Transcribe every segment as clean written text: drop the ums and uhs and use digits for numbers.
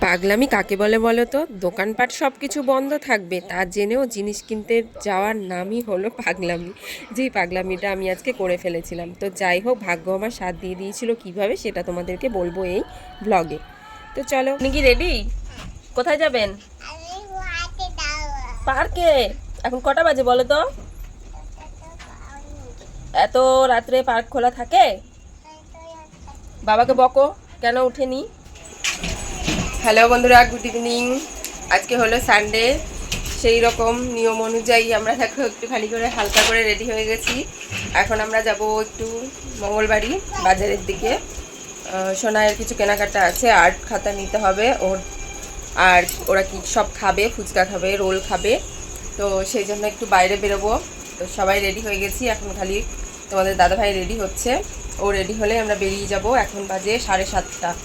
পাগলামি কাকে বলে বলো তো? দোকানপাট সব কিছু বন্ধ থাকবে তা জেনেও জিনিস কিনতে যাওয়ার নামই হলো পাগলামি। যেই পাগলামিটা আমি আজকে করে ফেলেছিলাম। তো যাই হোক, ভাগ্য আমার সাথ দিয়ে দিয়েছিল কিভাবে সেটা তোমাদেরকে বলবো এই ব্লগে। তো চলো, আপনি কি রেডি? কোথায় যাবেন? পার্কে। এখন কটা বাজে বলো তো? এত রাত্রে পার্ক খোলা থাকে? বাবাকে বকো কেন উঠেনি। হ্যালো বন্ধুরা, গুড ইভিনিং। আজকে হলো সানডে। সেই রকম নিয়ম অনুযায়ী আমরা দেখো একটুখানি করে হালকা করে রেডি হয়ে গেছি। এখন আমরা যাব একটু মঙ্গলবাড়ি বাজারের দিকে। সোনায়ের কিছু কেনাকাটা আছে, আর্ট খাতা নিতে হবে ওর। আর ওরা কি সব খাবে, ফুচকা খাবে, রোল খাবে, তো সেই জন্য একটু বাইরে বেরোবো। তো সবাই রেডি হয়ে গেছি, এখন খালি তোমাদের দাদাভাই রেডি হচ্ছে। ও রেডি হলে আমরা বেরিয়ে যাব। এখন বাজে 7:30।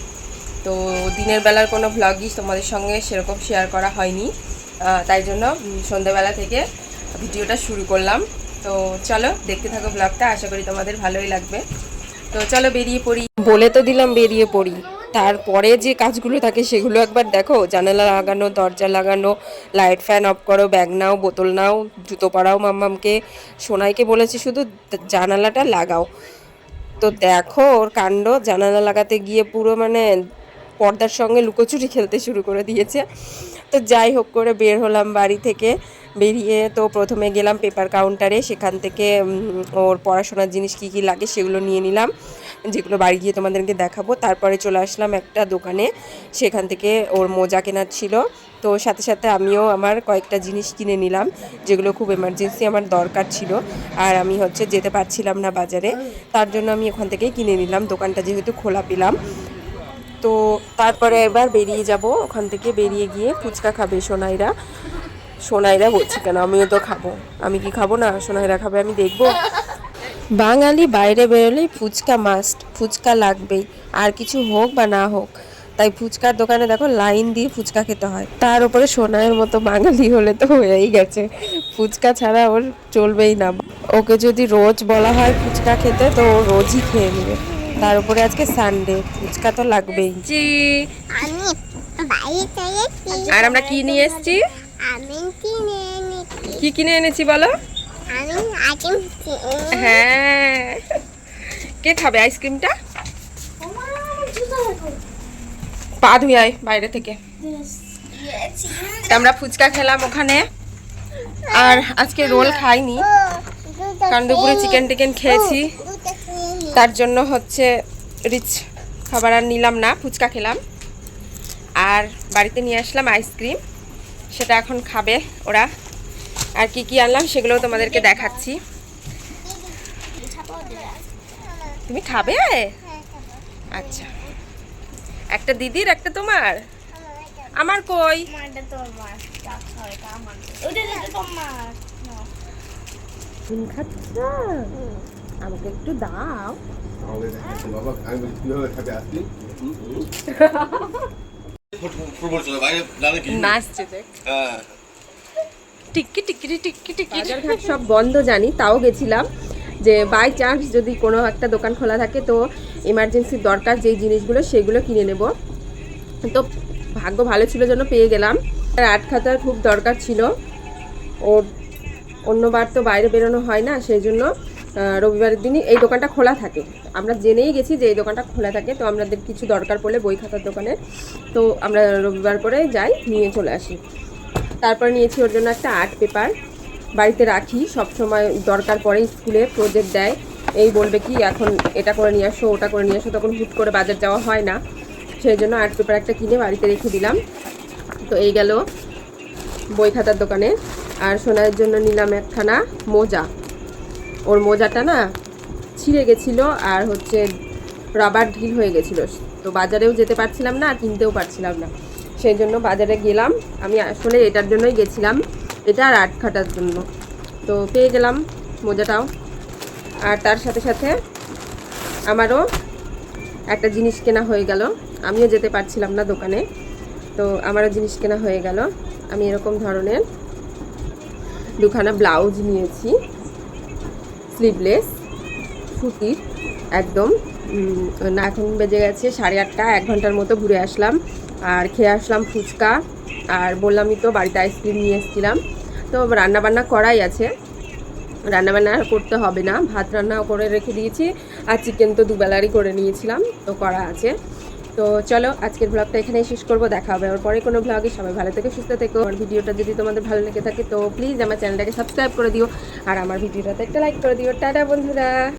তো দিনের বেলার কোনো ভ্লগই তোমাদের সঙ্গে সেরকম শেয়ার করা হয়নি, তাই জন্য সন্ধ্যাবেলা থেকে ভিডিওটা শুরু করলাম। তো চলো দেখতে থাকো ব্লগটা, আশা করি তোমাদের ভালোই লাগবে। তো চলো বেরিয়ে পড়ি। বলে তো দিলাম বেরিয়ে পড়ি, তারপরে যে কাজগুলো থাকে সেগুলো একবার দেখো। জানালা লাগানো, দরজা লাগানো, লাইট ফ্যান অফ করো, ব্যাগ নাও, বোতল নাও, জুতো পরাও মাম্মামকে। সোনাইকে বলেছি শুধু জানালাটা লাগাও। তো দেখো ওর কাণ্ড, জানালা লাগাতে গিয়ে পুরো মানে পর্দার সঙ্গে লুকোচুরি খেলতে শুরু করে দিয়েছে। তো যাই হোক করে বের হলাম বাড়ি থেকে। বেরিয়ে তো প্রথমে গেলাম পেপার কাউন্টারে, সেখান থেকে ওর পড়াশোনার জিনিস কি কি লাগে সেগুলো নিয়ে নিলাম, যেগুলো বাড়ি গিয়ে তোমাদেরকে দেখাবো। তারপরে চলে আসলাম একটা দোকানে, সেখান থেকে ওর মোজা কেনার ছিল। তো সাথে সাথে আমিও আমার কয়েকটা জিনিস কিনে নিলাম, যেগুলো খুব এমার্জেন্সি আমার দরকার ছিল। আর আমি হচ্ছে যেতে পারছিলাম না বাজারে, তার জন্য আমি ওখান থেকেই কিনে নিলাম, দোকানটা যেহেতু খোলা পেলাম। তো তারপরে এবার বেরিয়ে যাব। ওখান থেকে বেরিয়ে গিয়ে ফুচকা খাবে সোনাইরা। সোনাইরা বলছি কেন, আমিও তো খাবো। আমি কি খাবো না? সোনাইরা খাবে, আমি দেখবো। বাঙালি বাইরে বেরোলেই ফুচকা মাস্ট, ফুচকা লাগবেই, আর কিছু হোক বা না হোক। তাই ফুচকার দোকানে দেখো লাইন দিয়ে ফুচকা খেতে হয়। তার উপরে সোনাইয়ের মতো বাঙালি হলে তো হয়েই গেছে, ফুচকা ছাড়া ওর চলবেই না। ওকে যদি রোজ বলা হয় ফুচকা খেতে, তো ও রোজই খেয়ে নেবে। তার উপরে আজকে সানডে, ফুচকা তো লাগবেই। আর আমরা কি নিয়ে এসেছি? কি কিনে এনেছি বলো? হ্যাঁ, কে খাবে আইসক্রিমটা? পা ধুয়ে আয় বাইরে থেকে। আমরা ফুচকা খেলাম ওখানে, আর আজকে রোল খাইনি, কারণ দুপুরে চিকেন টিকেন খেয়েছি। তার জন্য হচ্ছে রিচ খাবার আর নিলাম না, ফুচকা খেলাম। আর বাড়িতে নিয়ে আসলাম আইসক্রিম, সেটা এখন খাবে ওরা। আর কি কি আনলাম সেগুলোও তোমাদেরকে দেখাচ্ছি। তুমি খাবে? আচ্ছা, একটা দিদির, একটা তোমার। আমার কই? তুমি খাচ্ছ? আমাকে একটু দাও। নাচছে দেখ। টিকি টিকি টিকি টিকি। বাজারঘাট সব বন্ধ জানি, তাও গেছিলাম যে বাই চান্স যদি কোনো একটা দোকান খোলা থাকে, তো এমার্জেন্সির দরকার যেই জিনিসগুলো সেগুলো কিনে নেব। তো ভাগ্য ভালো ছিল জন্য পেয়ে গেলাম। আর্ট খাতার খুব দরকার ছিল ওর, অন্যবার তো বাইরে বেরোনো হয় না, সেই জন্য রবিবারের দিনই এই দোকানটা খোলা থাকে। আমরা জেনেই গেছি যে এই দোকানটা খোলা থাকে, তো আমাদের কিছু দরকার পড়লে বই খাতার দোকানে, তো আমরা রবিবার করে যাই, নিয়ে চলে আসি। তারপর নিয়েছি ওর জন্য একটা আর্ট পেপার, বাড়িতে রাখি সব সময়, দরকার পড়ে, স্কুলে প্রজেক্ট দেয়, এই বলবে কি এখন এটা করে নিয়ে আসো, ওটা করে নিয়ে আসো, তখন হুট করে বাজার যাওয়া হয় না, সেই জন্য আর্ট পেপার একটা কিনে বাড়িতে রেখে দিলাম। তো এই গেল বই খাতার দোকানে। আর সোনাইয়ের জন্য নিলাম একখানা মোজা। ওর মোজাটা না ছিঁড়ে গেছিলো, আর হচ্ছে রাবার ঢিল হয়ে গেছিলো, তো বাজারেও যেতে পারছিলাম না আর কিনতেও পারছিলাম না, সেই জন্য বাজারে গেলাম। আমি আসলে এটার জন্যই গেছিলাম, এটা আর আর্ট খাটার জন্য। তো পেয়ে গেলাম মোজাটাও। আর তার সাথে সাথে আমারও একটা জিনিস কেনা হয়ে গেল, আমিও যেতে পারছিলাম না দোকানে, তো আমারও জিনিস কেনা হয়ে গেল। আমি এরকম ধরনের দুখানা ব্লাউজ নিয়েছি, স্লিভলেস, সুতির একদম। না এখন বেজে গেছে 8:30, 1 ঘন্টার মতো ঘুরে আসলাম। আর খেয়ে আসলাম ফুচকা। আর বললামই তো বাড়িতে আইসক্রিম নিয়ে এসেছিলাম। তো রান্নাবান্না করাই আছে, রান্নাবান্না করতে হবে না, ভাত রান্না করে রেখে দিয়েছি। আর চিকেন তো দুবেলারই করে নিয়েছিলাম, তো করা আছে। তো চলো আজকের ব্লগটা এখানেই শেষ করবো, দেখা হবে আর পরে কোনো ব্লগে। সবাই ভালো থেকো, সুস্থ থেকো। আমার ভিডিওটা যদি তোমাদের ভালো লেগে থাকে তো প্লিজ আমার চ্যানেলটাকে সাবস্ক্রাইব করে দিও, আর আমার ভিডিওটাতে একটা লাইক করে দিও। টাটা বন্ধুরা।